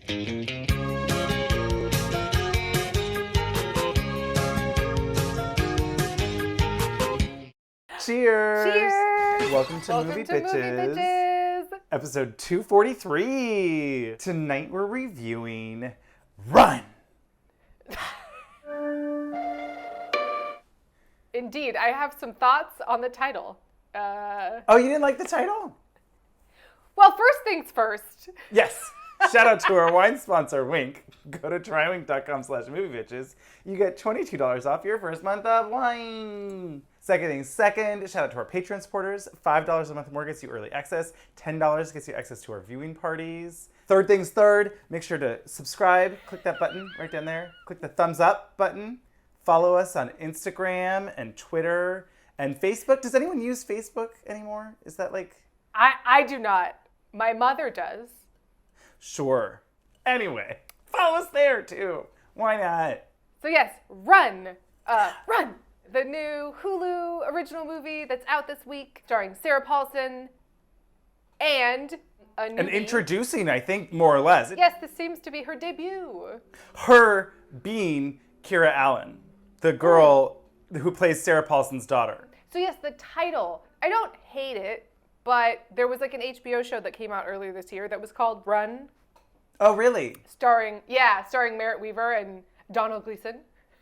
Cheers! Cheers! Welcome to MovieBitches. Episode 243. Tonight we're reviewing Run! Indeed, I have some thoughts on the title. Oh, you didn't like the title? Well, first things first. Yes. Shout out to our wine sponsor, Wink. Go to trywink.com/moviebitches. You get $22 off your first month of wine. Second thing second, shout out to our Patreon supporters. $5 a month more gets you early access. $10 gets you access to our viewing parties. Third things third, make sure to subscribe. Click that button right down there. Click the thumbs up button. Follow us on Instagram and Twitter and Facebook. Does anyone use Facebook anymore? Is that like... I do not. My mother does. Sure. Anyway, follow us there too. Why not? So yes, Run. Run. The new Hulu original movie that's out this week, starring Sarah Paulson and a new... And introducing, I think, more or less. Yes, this seems to be her debut. Her being Kiera Allen, the girl who plays Sarah Paulson's daughter. So yes, the title, I don't hate it, but there was like an HBO show that came out earlier this year that was called Run. Oh, really? Starring Merritt Wever and Donald Gleason.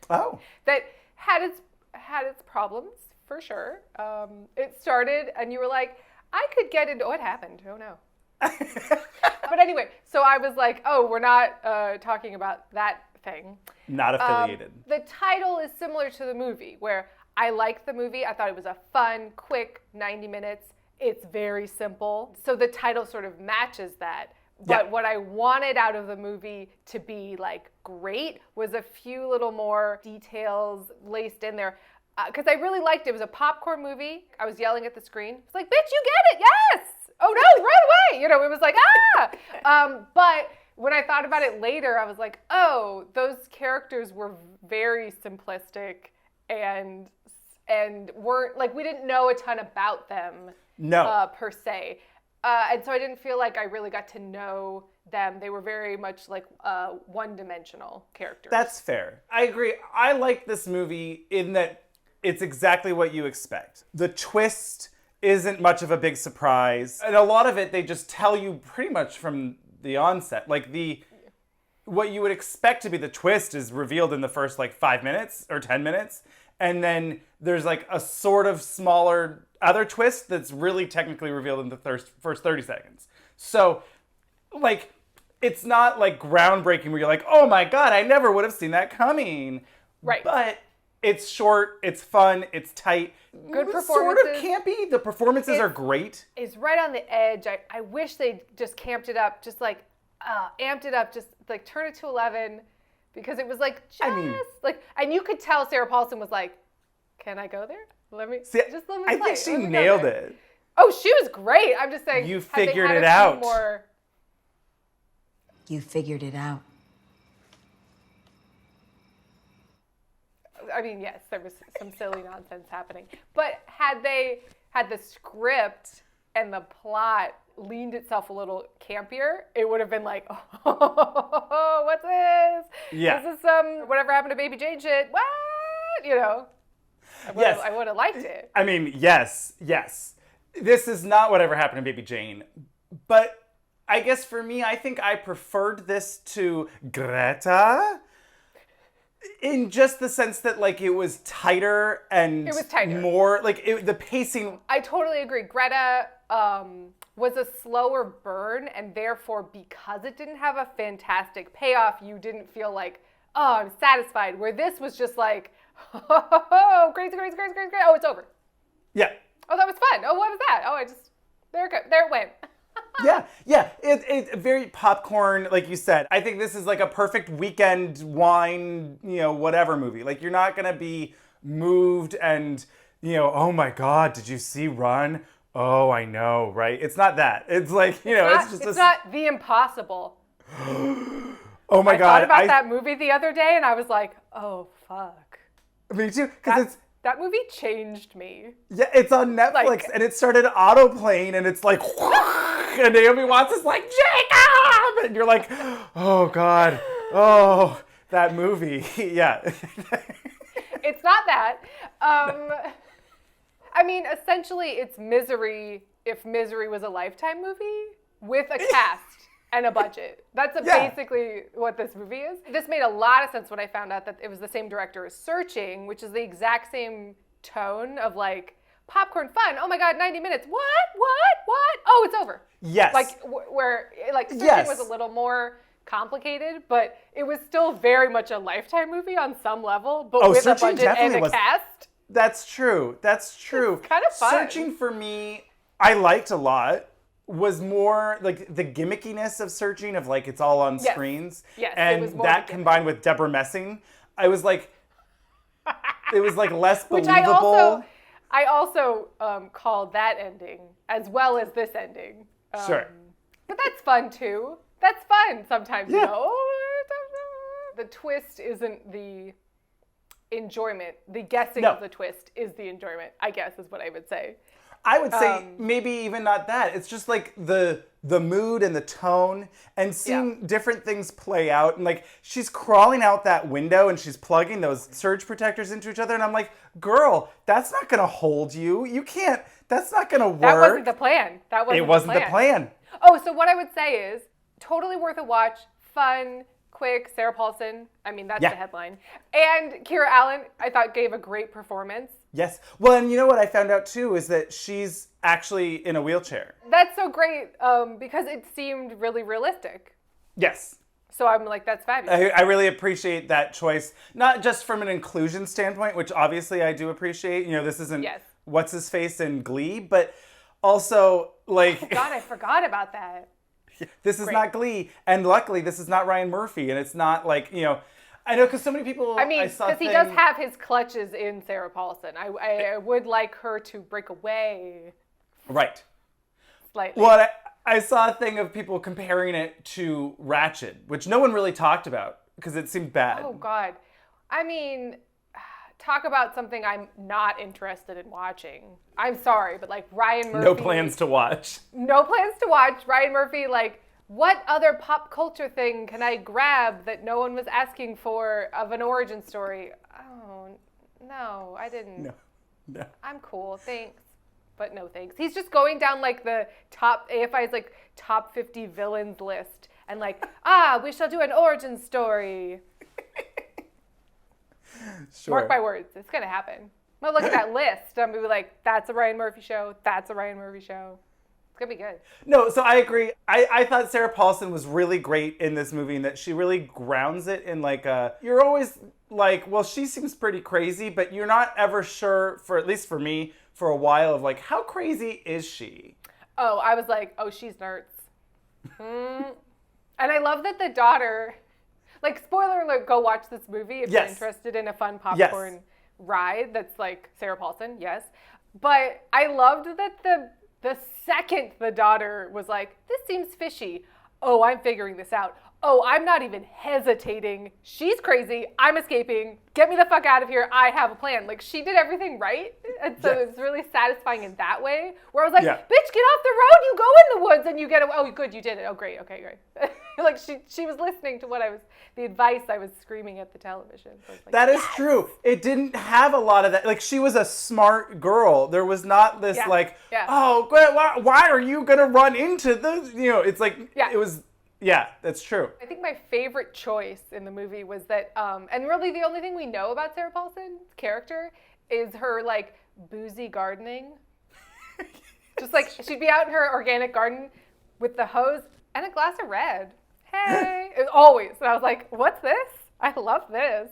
Oh. That had its problems, for sure. It started and you were like, I could get into what happened. Oh no. But anyway, so I was like, oh, we're not talking about that thing. Not affiliated. The title is similar to the movie, where I liked the movie. I thought it was a fun, quick 90 minutes. It's very simple. So the title sort of matches that. But what I wanted out of the movie to be like great was a few little more details laced in there. Because I really liked it. It was a popcorn movie. I was yelling at the screen. It's like, bitch, you get it. Yes. Oh no, run away. You know, it was like, ah. But when I thought about it later, I was like, oh, those characters were very simplistic and weren't like, we didn't know a ton about them. No. Per se. And so I didn't feel like I really got to know them. They were very much like one-dimensional characters. That's fair. I agree. I like this movie in that it's exactly what you expect. The twist isn't much of a big surprise. And a lot of it, they just tell you pretty much from the onset. Like what you would expect to be the twist is revealed in the first like 5 minutes or 10 minutes. And then there's like a sort of smaller other twist that's really technically revealed in the first 30 seconds. So, like, it's not like groundbreaking where you're like, oh my God, I never would have seen that coming. Right. But it's short, it's fun, it's tight. Good performances. Sort of campy. The performances are great. It's right on the edge. I wish they just camped it up, just like amped it up, just like turn it to 11. Because it was like, and you could tell Sarah Paulson was like, can I go there? Let me play. I think she nailed it. Oh, she was great. I'm just saying. You figured it out. You figured it out. I mean, yes, there was some silly nonsense happening. But had the script and the plot leaned itself a little campier, it would have been like, oh, what's this? Yeah. This is some whatever happened to Baby Jade shit. What? You know? I would have liked it. I mean, yes. This is not whatever happened to Baby Jane. But I guess for me, I think I preferred this to Greta. In just the sense that, like, it was tighter and more, like, the pacing. I totally agree. Greta was a slower burn, and therefore, because it didn't have a fantastic payoff, you didn't feel like, oh, I'm satisfied. Where this was just like, oh, crazy. Oh, it's over. Yeah. Oh, that was fun. Oh, what was that? Oh, there it went. Yeah. It's very popcorn, like you said. I think this is like a perfect weekend wine, whatever movie. Like, you're not going to be moved and, oh my God, did you see Run? Oh, I know, right? It's not that. It's like, it's not The Impossible. Oh my God. I thought about that movie the other day and I was like, oh, fuck. Me too, because That movie changed me. Yeah, it's on Netflix, and it started autoplaying, and it's like, and Naomi Watts is like, Jacob! And you're like, oh, God. Oh, that movie. Yeah. It's not that. I mean, essentially, it's Misery if Misery was a Lifetime movie with a cast and a budget. That's basically what this movie is. This made a lot of sense when I found out that it was the same director as Searching, which is the exact same tone of like popcorn fun. Oh my God, 90 minutes. What? Oh, it's over. Yes. Like where like Searching was a little more complicated, but it was still very much a Lifetime movie on some level, but with a budget and a cast. That's true. It's kind of fun. Searching for me, I liked a lot. Was more like the gimmickiness of Searching, of like it's all on screens. Yes, and it was more that combined with Deborah Messing, I was like, it was like less believable. Which I also called that ending as well as this ending. Sure. But that's fun too. That's fun sometimes, you know. The twist isn't the enjoyment. The guessing of the twist is the enjoyment, I guess, is what I would say. I would say maybe even not that. It's just like the mood and the tone and seeing different things play out. And like she's crawling out that window and she's plugging those surge protectors into each other. And I'm like, girl, that's not going to hold you. You can't, that's not going to work. That wasn't the plan. It wasn't the plan. Oh, so what I would say is totally worth a watch. Fun, quick. Sarah Paulson. I mean, that's the headline. And Kiera Allen, I thought, gave a great performance. Yes. Well, and you know what I found out too is that she's actually in a wheelchair. That's so great because it seemed really realistic. Yes. So I'm like, that's fabulous. I really appreciate that choice, not just from an inclusion standpoint, which obviously I do appreciate. You know, this isn't what's his face in Glee, but also like. Oh God, I forgot about that. This is not Glee, and luckily this is not Ryan Murphy, and it's not like, you know. I know, because so many people. I mean, because he does have his clutches in Sarah Paulson. I would like her to break away. Right. Slightly. Well, I saw a thing of people comparing it to Ratched, which no one really talked about because it seemed bad. Oh God, I mean, talk about something I'm not interested in watching. I'm sorry, but like Ryan Murphy. No plans to watch. No plans to watch. Ryan Murphy, like. What other pop culture thing can I grab that no one was asking for of an origin story? Oh, no, I didn't. No. I'm cool, thanks. But no thanks. He's just going down like the top, AFI's like top 50 villains list. And like, we shall do an origin story. Sure. Mark my words, it's going to happen. I'm going to look at that list. I'm going to be like, that's a Ryan Murphy show. That's a Ryan Murphy show. It's going to be good. No, so I agree. I thought Sarah Paulson was really great in this movie and that she really grounds it in like you're always like, well, she seems pretty crazy, but you're not ever sure, for at least for me, for a while of like, how crazy is she? Oh, I was like, oh, she's nerds. And I love that the daughter, like, spoiler alert, go watch this movie if you're interested in a fun popcorn ride that's like Sarah Paulson, yes. But I loved that the second the daughter was like, this seems fishy. Oh, I'm figuring this out. Oh, I'm not even hesitating. She's crazy. I'm escaping. Get me the fuck out of here. I have a plan. Like, she did everything right. And so it's really satisfying in that way. Where I was like, bitch, get off the road. You go in the woods and you get away. Oh, good, you did it. Oh, great. Okay, great. Like, she was listening to the advice I was screaming at the television. So like, that is true. It didn't have a lot of that. Like, she was a smart girl. There was not this oh, why are you going to run into the, you know, it's like, it was. Yeah, that's true. I think my favorite choice in the movie was that, and really the only thing we know about Sarah Paulson's character is her, like, boozy gardening. Just like, she'd be out in her organic garden with the hose and a glass of red. Hey! Always. And I was like, what's this? I love this.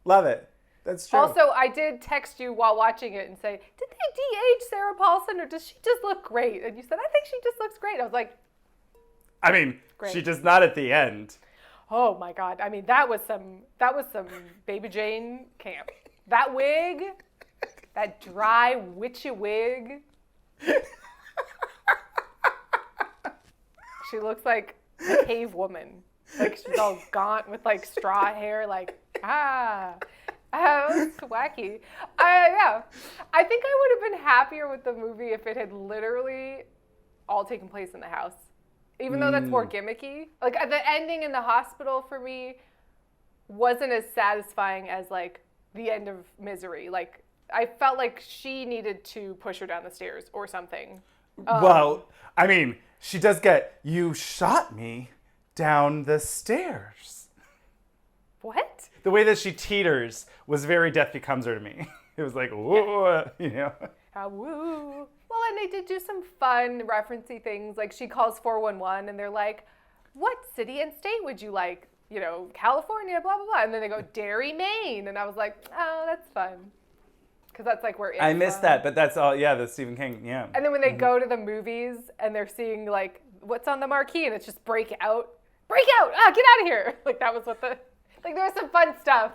Love it. That's true. Also, I did text you while watching it and say, did they de-age Sarah Paulson or does she just look great? And you said, I think she just looks great. I was like, I mean, she does not at the end. Oh my God. I mean, that was some Baby Jane camp. That wig, that dry witchy wig. She looks like a cave woman. Like she's all gaunt with like straw hair, like, It's wacky. Yeah. I think I would have been happier with the movie if it had literally all taken place in the house. Even though that's more gimmicky. Like, the ending in the hospital for me wasn't as satisfying as, like, the end of Misery. Like, I felt like she needed to push her down the stairs or something. Well, I mean, she does get, you shot me down the stairs. What? The way that she teeters was very Death Becomes Her to me. It was like, whoa, you know. Woo. Well, and they did do some fun referencey things. Like, she calls 411 and they're like, what city and state would you like? You know, California, blah, blah, blah. And then they go, Derry, Maine. And I was like, oh, that's fun. Because that's like where I missed that, but that's all, yeah, the Stephen King, yeah. And then when they go to the movies and they're seeing, like, what's on the marquee, and it's just break out, get out of here. Like, that was what like, there was some fun stuff.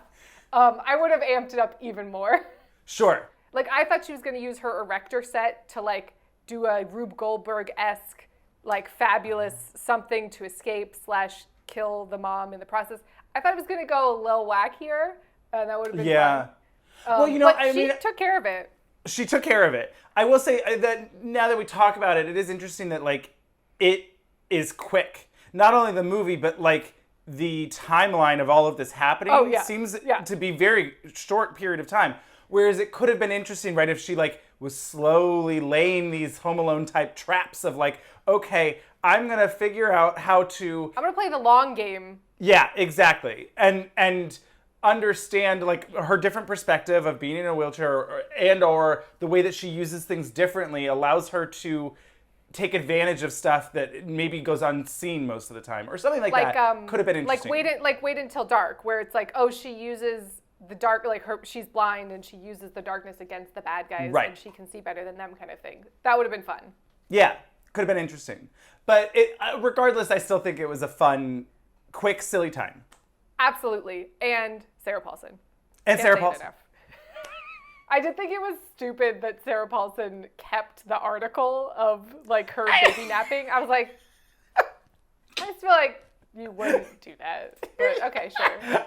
I would have amped it up even more. Sure. Like, I thought she was going to use her erector set to, like, do a Rube Goldberg-esque, like, fabulous something to escape / kill the mom in the process. I thought it was going to go a little wackier, and that would have been fun. Well, you know, but she took care of it. She took care of it. I will say that now that we talk about it, it is interesting that, like, it is quick. Not only the movie, but, like, the timeline of all of this happening seems to be very short period of time. Whereas it could have been interesting, right, if she, like, was slowly laying these Home Alone type traps of, like, okay, I'm going to figure out how to... I'm going to play the long game. Yeah, exactly. And understand, like, her different perspective of being in a wheelchair or the way that she uses things differently allows her to take advantage of stuff that maybe goes unseen most of the time or something like that. Could have been interesting. Wait until dark, where it's like, oh, she uses the dark, like she's blind and she uses the darkness against the bad guys and she can see better than them kind of thing. That would have been fun. Yeah, could have been interesting. But regardless, I still think it was a fun, quick, silly time. Absolutely. And Sarah Paulson. And Sarah Paulson. I did think it was stupid that Sarah Paulson kept the article of, like, her baby napping. I was like, I just feel like you wouldn't do that. But okay, sure.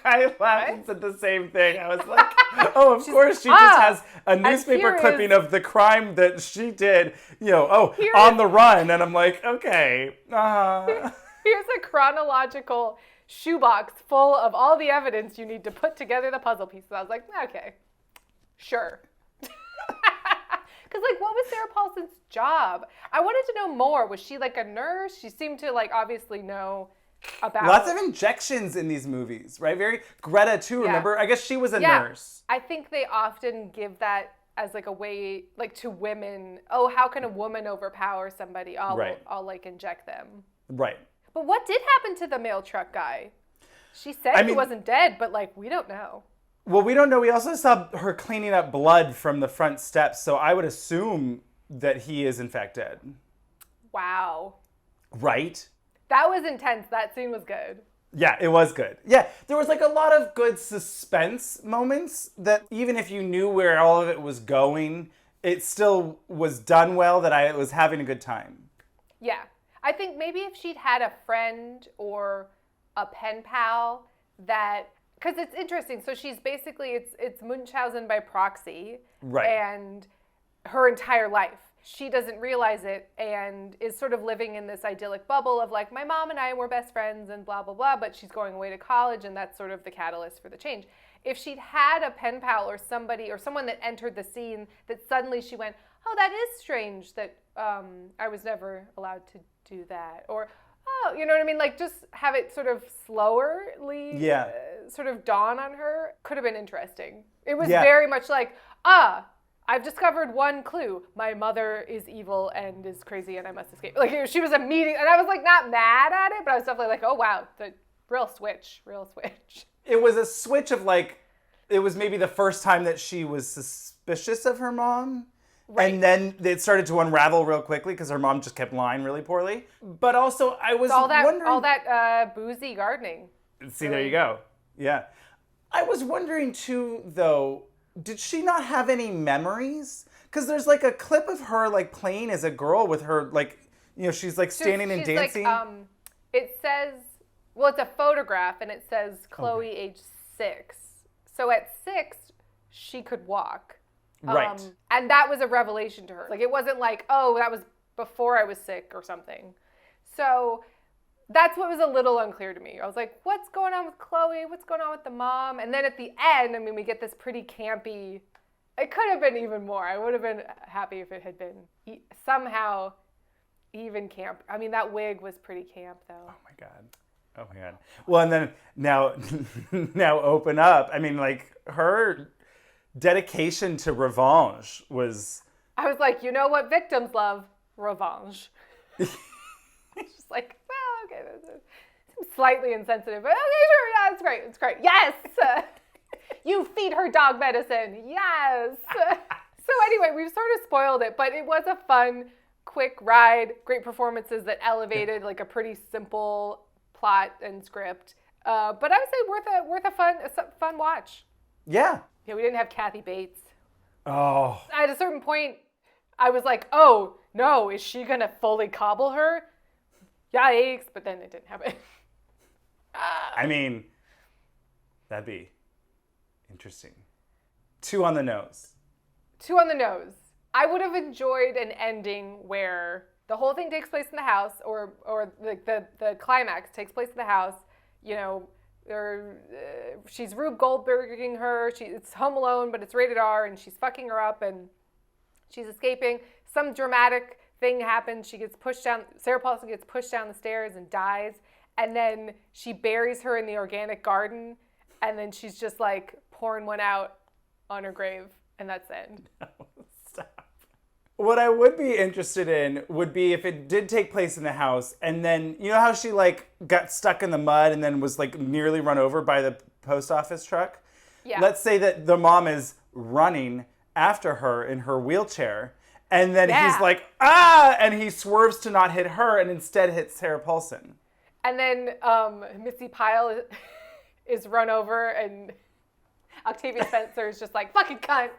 I laughed and said the same thing. I was like, oh, of course she just has a newspaper clipping of the crime that she did, you know, on the run. And I'm like, okay. Here's a chronological shoebox full of all the evidence you need to put together the puzzle pieces. I was like, okay, sure. Because, like, what was Sarah Paulson's job? I wanted to know more. Was she, like, a nurse? She seemed to, like, obviously know about... Lots of injections in these movies, right? Very Greta, too, remember? I guess she was a nurse. I think they often give that as, like, a way, like, to women. Oh, how can a woman overpower somebody? I'll like, inject them. Right. But what did happen to the mail truck guy? She said he wasn't dead, but, like, we don't know. Well, we don't know. We also saw her cleaning up blood from the front steps, so I would assume that he is, in fact, dead. Wow. Right? That was intense. That scene was good. Yeah, it was good. Yeah, there was, like, a lot of good suspense moments that even if you knew where all of it was going, it still was done well, that I was having a good time. Yeah. I think maybe if she'd had a friend or a pen pal that... Because it's interesting. So she's basically, it's Munchausen by proxy. Right. And her entire life. She doesn't realize it and is sort of living in this idyllic bubble of, like, my mom and I were best friends and blah, blah, blah. But she's going away to college and that's sort of the catalyst for the change. If she'd had a pen pal or somebody or someone that entered the scene that suddenly she went, oh, that is strange that I was never allowed to do that. Or... oh, you know what I mean? Like, just have it sort of slowerly sort of dawn on her. Could have been interesting. It was very much like, I've discovered one clue. My mother is evil and is crazy and I must escape. Like, she was a meeting, and I was, like, not mad at it, but I was definitely like, oh, wow, the real switch. It was a switch of, like, it was maybe the first time that she was suspicious of her mom. Right. And then it started to unravel real quickly because her mom just kept lying really poorly. But also, I was wondering... all that boozy gardening. See, there you go. Yeah. I was wondering, too, though, did she not have any memories? Because there's, like, a clip of her, like, playing as a girl with her, like, you know, she's, like, standing and dancing. Like, it says... well, it's a photograph, and it says Chloe, age 6. So at 6, she could walk. Right. And that was a revelation to her. Like, it wasn't like, oh, that was before I was sick or something. So that's what was a little unclear to me. I was like, what's going on with Chloe? What's going on with the mom? And then at the end, I mean, we get this pretty campy, it could have been even more. I would have been happy if it had been somehow even camp. I mean, that wig was pretty camp, though. Oh my God. Well, and then now open up. I mean, like, her dedication to revenge was... I was like, you know what victims love? Revenge. It's just like, well, okay, this is slightly insensitive, but okay, sure, yeah, it's great, it's great. Yes! You feed her dog medicine. Yes! So anyway, we've sort of spoiled it, but it was a fun, quick ride, great performances that elevated like a pretty simple plot and script. But I would say worth a fun watch. Yeah. Yeah, we didn't have Kathy Bates. Oh. At a certain point, I was like, oh, no, is she going to fully cobble her? Yikes, but then it didn't happen. I mean, that'd be interesting. 2 on the nose. 2 on the nose. I would have enjoyed an ending where the whole thing takes place in the house, or the climax takes place in the house. You know, she's Rube Goldberging her. It's Home Alone, but it's rated R, and she's fucking her up, and she's escaping. Some dramatic thing happens. She gets pushed down. Sarah Paulson gets pushed down the stairs and dies, and then she buries her in the organic garden, and then she's just like pouring one out on her grave, and that's the end. No, stop. What I would be interested in would be if it did take place in the house, and then, you know how she like got stuck in the mud and then was like nearly run over by the post office truck? Yeah. Let's say that the mom is running after her in her wheelchair, and then he's like, ah, and he swerves to not hit her and instead hits Sarah Paulson. And then Missy Pyle is run over, and Octavia Spencer is just like, fucking cunt.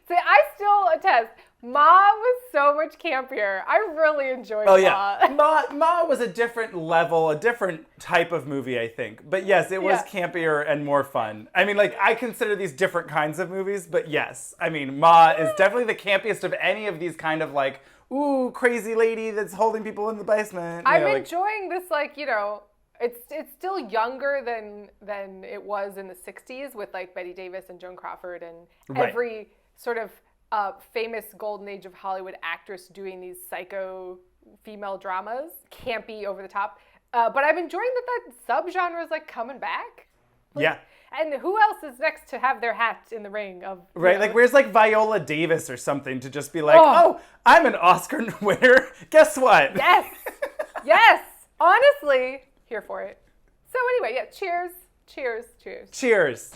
See, I still attest, Ma was so much campier. I really enjoyed Ma. Oh, yeah. Ma was a different level, a different type of movie, I think. But yes, it was campier and more fun. I mean, like, I consider these different kinds of movies, but yes. I mean, Ma is definitely the campiest of any of these kind of, like, ooh, crazy lady that's holding people in the basement. I'm enjoying this, like, you know, it's still younger than it was in the 60s with, like, Bette Davis and Joan Crawford and every sort of famous golden age of Hollywood actress doing these psycho female dramas, campy, over the top. But I'm enjoying that subgenre is like coming back. Like, yeah. And who else is next to have their hat in the ring of... Right, like where's like Viola Davis or something to just be like, oh I'm an Oscar winner. Guess what? Yes. Yes. Honestly, here for it. So anyway, yeah, cheers. Cheers. Cheers. Cheers.